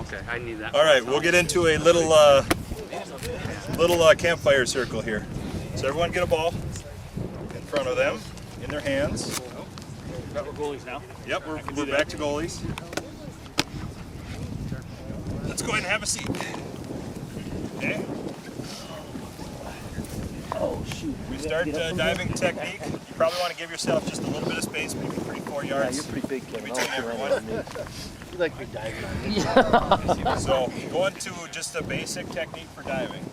Okay, I need that. All right, we'll get into a little campfire circle here. So everyone get a ball in front of them, in their hands. We're goalies now. Yep, we're back to goalies. Let's go ahead and have a seat. Okay. Oh shoot. We start diving technique. You probably want to give yourself just a little bit of space, maybe 3-4 yards. Yeah, you're pretty big, Kevin. Between everyone. You like big diving. So going to just a basic technique for diving.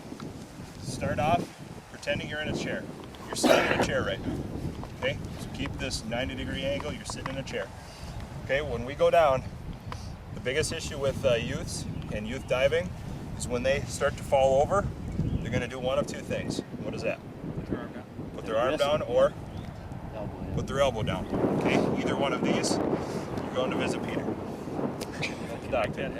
Start off pretending you're in a chair. You're sitting in a chair right now. Okay? So keep this 90-degree angle. You're sitting in a chair. Okay? When we go down, the biggest issue with youths and youth diving is when they start to fall over, they're going to do one of two things. What is that? Put their arm down or put their elbow down. Okay? Either one of these, you're going to visit Peter. The doctor.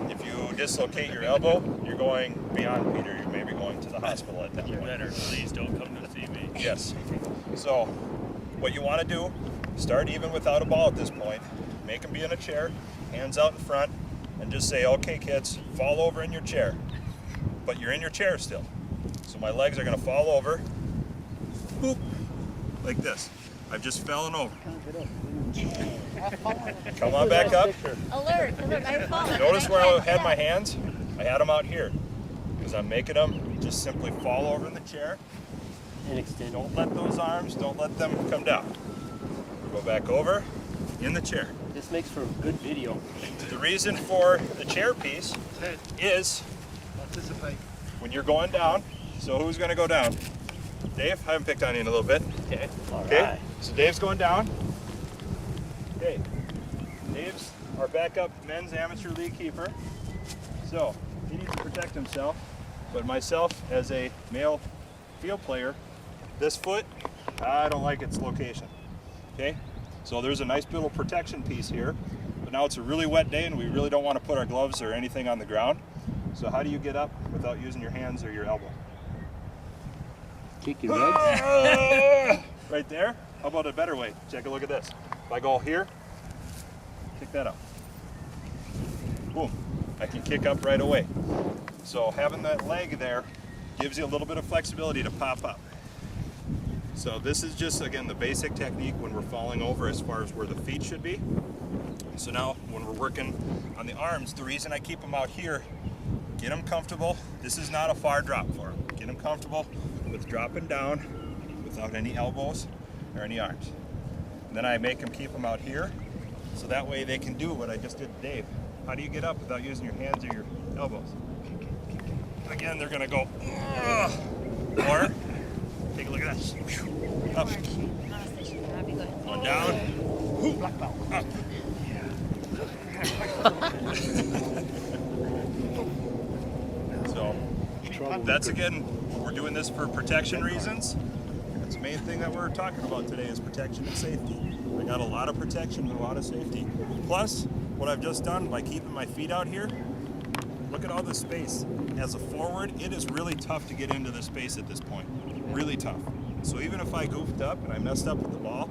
If you dislocate your elbow, you're going beyond Peter. You're maybe going to the hospital at that point. You better please don't come to see me. Yes. So what you want to do, start even without a ball at this point. Make them be in a chair, hands out in front, and just say, okay kids, fall over in your chair. But you're in your chair still. So my legs are going to fall over, boop, like this. I've just fallen over. Come on back up. Alert! Alert! I've fallen. Notice where I had my hands? I had them out here. Because I'm making them just simply fall over in the chair. And extend. Don't let those arms, don't let them come down. Go back over in the chair. This makes for a good video. The reason for the chair piece is when you're going down. So who's going to go down? Dave, I haven't picked on you in a little bit. Okay. All Okay. right. So Dave's going down. Okay. Dave's our backup men's amateur league keeper. So he needs to protect himself. But myself, as a male field player, this foot, I don't like its location. Okay. So there's a nice little protection piece here. But now it's a really wet day and we really don't want to put our gloves or anything on the ground. So how do you get up without using your hands or your elbow? Kick your legs. Right there. How about a better way? Take a look at this. If I go here, kick that up. Boom. I can kick up right away. So having that leg there gives you a little bit of flexibility to pop up. So this is just, again, the basic technique when we're falling over as far as where the feet should be. So now when we're working on the arms, the reason I keep them out here, get them comfortable. This is not a far drop for them. Get them comfortable with dropping down without any elbows or any arms. And then I make them keep them out here, so that way they can do what I just did to Dave. How do you get up without using your hands or your elbows? Again, they're gonna go, or take a look at that. Up, going down, up. So that's, again, we're doing this for protection reasons. That's the main thing that we're talking about today is protection and safety. I got a lot of protection and a lot of safety. Plus, what I've just done by keeping my feet out here, look at all this space. As a forward, it is really tough to get into this space at this point. Really tough. So even if I goofed up and I messed up with the ball,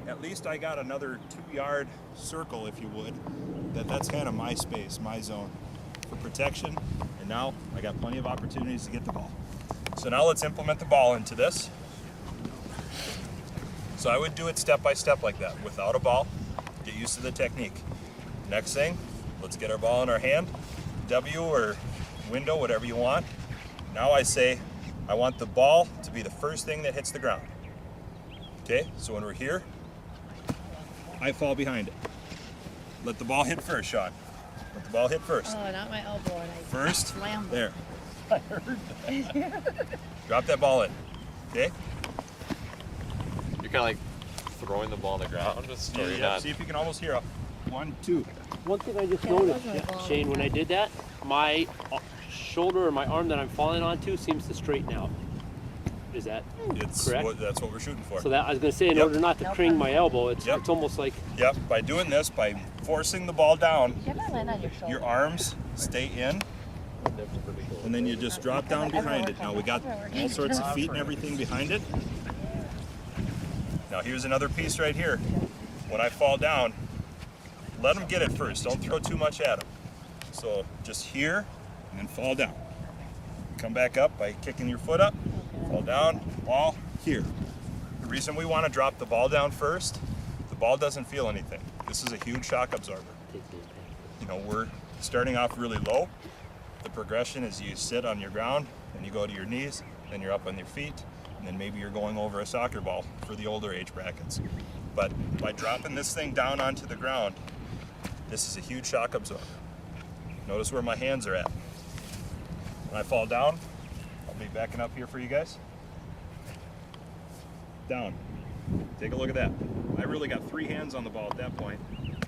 at least I got another 2-yard circle, if you would, that's kind of my space, my zone for protection. And now I got plenty of opportunities to get the ball. So now let's implement the ball into this. So I would do it step by step like that, without a ball. Get used to the technique. Next thing, let's get our ball in our hand, W or window, whatever you want. Now I say, I want the ball to be the first thing that hits the ground. Okay, so when we're here, I fall behind it. Let the ball hit first, Sean. Let the ball hit first. Oh, not my elbow. And I First, slammed there. I heard that. Drop that ball in, okay? You're kind of like throwing the ball on the ground. Just so you're Yeah, not. see if you can almost hear a 1, 2. One thing I just Yeah, noticed, that was my ball. Shane, when I did that, my shoulder or my arm that I'm falling onto seems to straighten out. Is that correct? That's what we're shooting for. So that I was going to say, in Yep. order not to cring my elbow, it's Yep. it's almost like Yep, by doing this, by forcing the ball down, You ever land on your shoulder? your arms stay in, and then you just drop down behind it. Now we got all sorts of feet and everything behind it. Now here's another piece right here. When I fall down, let them get it first. Don't throw too much at them. So just here and then fall down. Come back up by kicking your foot up, fall down, ball, here. The reason we want to drop the ball down first, the ball doesn't feel anything. This is a huge shock absorber. You know, we're starting off really low. The progression is you sit on your ground, and you go to your knees, then you're up on your feet, and then maybe you're going over a soccer ball for the older age brackets. But by dropping this thing down onto the ground, this is a huge shock absorber. Notice where my hands are at. When I fall down, I'll be backing up here for you guys. Down. Take a look at that. I really got 3 hands on the ball at that point.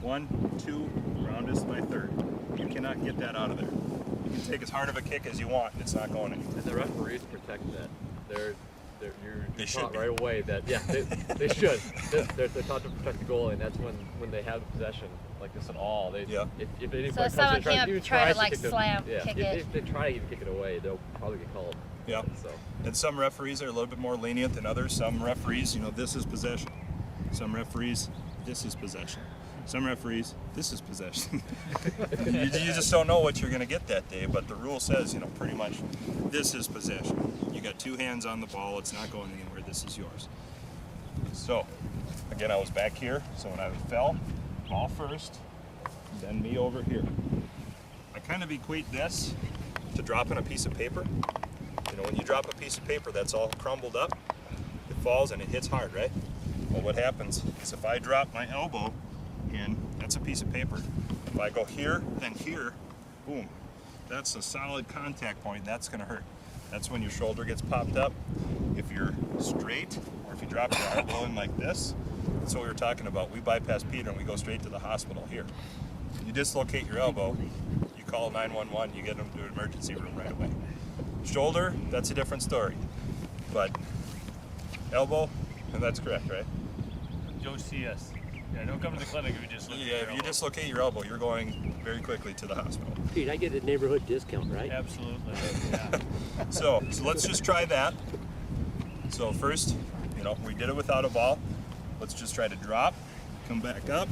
1, 2, round is my 3rd. You cannot get that out of there. You can take as hard of a kick as you want, and it's not going anywhere. And the referees protect that. You're should taught be. right away that they should. They're taught to protect the goalie, and that's when they have possession like this at all. If any So player someone comes in and can't tries try to like kick the- slam, yeah, kick if it. they try to even kick it away, they'll probably get called. Yeah. So And some referees are a little bit more lenient than others. Some referees, you know, this is possession. Some referees, this is possession. Some referees, this is possession. you just don't know what you're going to get that day, but the rule says, you know, pretty much this is possession. You got 2 hands on the ball, it's not going anywhere, this is yours. So, again, I was back here, so when I fell, ball first, then me over here. I kind of equate this to dropping a piece of paper. You know, when you drop a piece of paper that's all crumbled up, it falls and it hits hard, right? Well, what happens is if I drop my elbow in, that's a piece of paper. If I go here, then here, boom. That's a solid contact point, that's gonna hurt. That's when your shoulder gets popped up. If you're straight, or if you drop your elbow in like this, that's what we were talking about. We bypass Peter and we go straight to the hospital here. You dislocate your elbow, you call 911, you get them to an emergency room right away. Shoulder, that's a different story. But elbow, and that's correct, right? Go see us. Yeah, don't come to the clinic if you just look at Yeah, your if you elbow. dislocate your elbow, you're going very quickly to the hospital. Pete, I get a neighborhood discount, right? Absolutely. Yeah. So let's just try that. So first, you know, we did it without a ball. Let's just try to drop, come back up,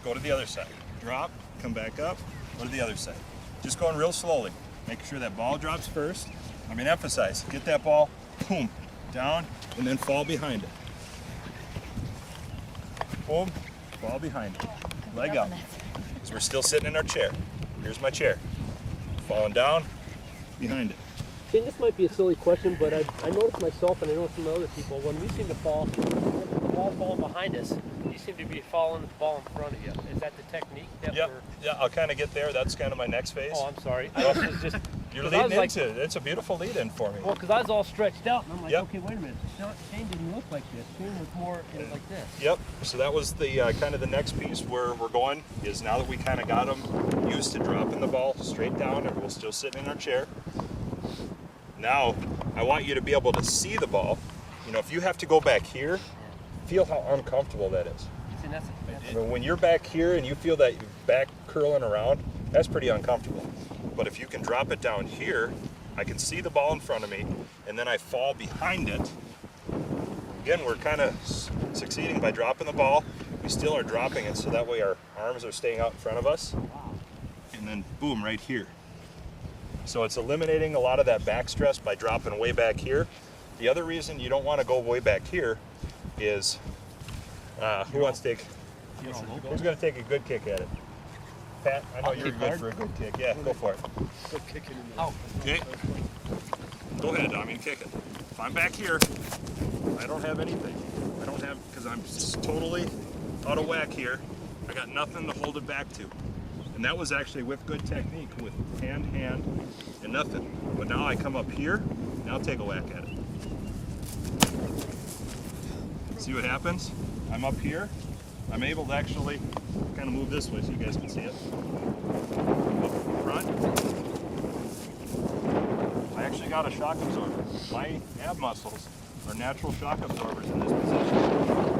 go to the other side. Drop, come back up, go to the other side. Just going real slowly. Make sure that ball drops first. I mean, emphasize, get that ball, boom, down, and then fall behind it. Boom, fall behind it. Leg up. Because we're still sitting in our chair. Here's my chair. Falling down, behind it. And this might be a silly question, but I noticed myself and I noticed some other people, when we seem to fall, the ball falling behind us, you seem to be following the ball in front of you. Is that the technique that Yep, we're... yeah, I'll kind of get there. That's kind of my next phase. Oh, I'm sorry. I was just... You're 'cause I was leading like- into it. It's a beautiful lead-in for me. Well, because I was all stretched out, and I'm like, Yep. okay, wait a minute. Shane didn't look like this. Shane was more like this. Yep, so that was the kind of the next piece where we're going, is now that we kind of got them used to dropping the ball straight down and we're still sitting in our chair. Now, I want you to be able to see the ball. You know, if you have to go back here, feel how uncomfortable that is. And that's I mean, when you're back here and you feel that back curling around, that's pretty uncomfortable. But if you can drop it down here, I can see the ball in front of me, and then I fall behind it. Again, we're kind of succeeding by dropping the ball. We still are dropping it, so that way our arms are staying out in front of us. And then boom, right here. So it's eliminating a lot of that back stress by dropping way back here. The other reason you don't want to go way back here is, who wants to take, who's going to take a good kick at it? Pat, I know you're good for a good kick. Yeah, go for it. Oh. Okay. Go ahead, I mean, kick it. If I'm back here, I don't have anything. I don't have, because I'm just totally out of whack here. I got nothing to hold it back to. And that was actually with good technique, with hand, and nothing. But now I come up here, and I'll take a whack at it. See what happens? I'm up here. I'm able to actually kind of move this way so you guys can see it. Up front. I actually got a shock absorber. My ab muscles are natural shock absorbers in this position.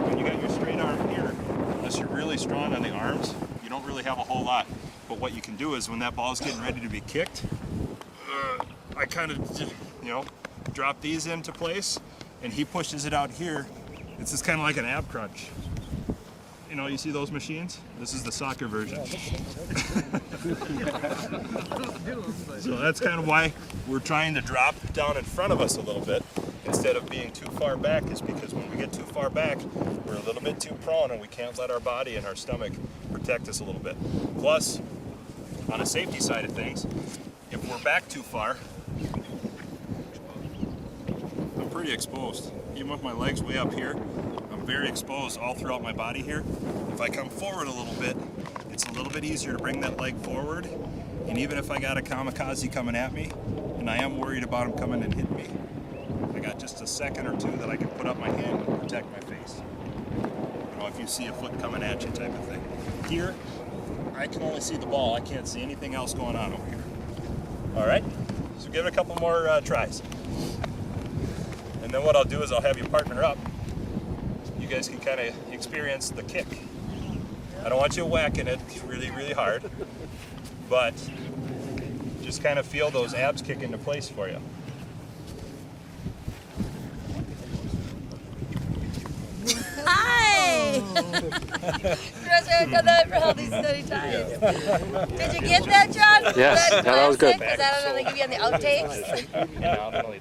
When you got your straight arm here, unless you're really strong on the arms, you don't really have a whole lot. But what you can do is when that ball is getting ready to be kicked, I kind of, you know, drop these into place, and he pushes it out here. It's just kind of like an ab crunch. you know, you see those machines? This is the soccer version. So that's kind of why we're trying to drop down in front of us a little bit instead of being too far back, is because when we get too far back, we're a little bit too prone and we can't let our body and our stomach protect us a little bit. Plus, on a safety side of things, if we're back too far, I'm pretty exposed. Even with my legs way up here, I'm very exposed all throughout my body here. If I come forward a little bit, it's a little bit easier to bring that leg forward. And even if I got a kamikaze coming at me, and I am worried about him coming and hitting me, I got just a second or two that I can put up my hand and protect my face. You know, if you see a foot coming at you type of thing. Here, I can only see the ball. I can't see anything else going on over here. All right, so give it a couple more tries. And then what I'll do is I'll have you partner up. You guys can kind of experience the kick. I don't want you whacking it really, really hard, but just kind of feel those abs kick into place for you. Hi! Chris, I've done that for all these many times. Did you get that, John? Yes, Was that was good. Is that what they give you on the outtakes? Yeah,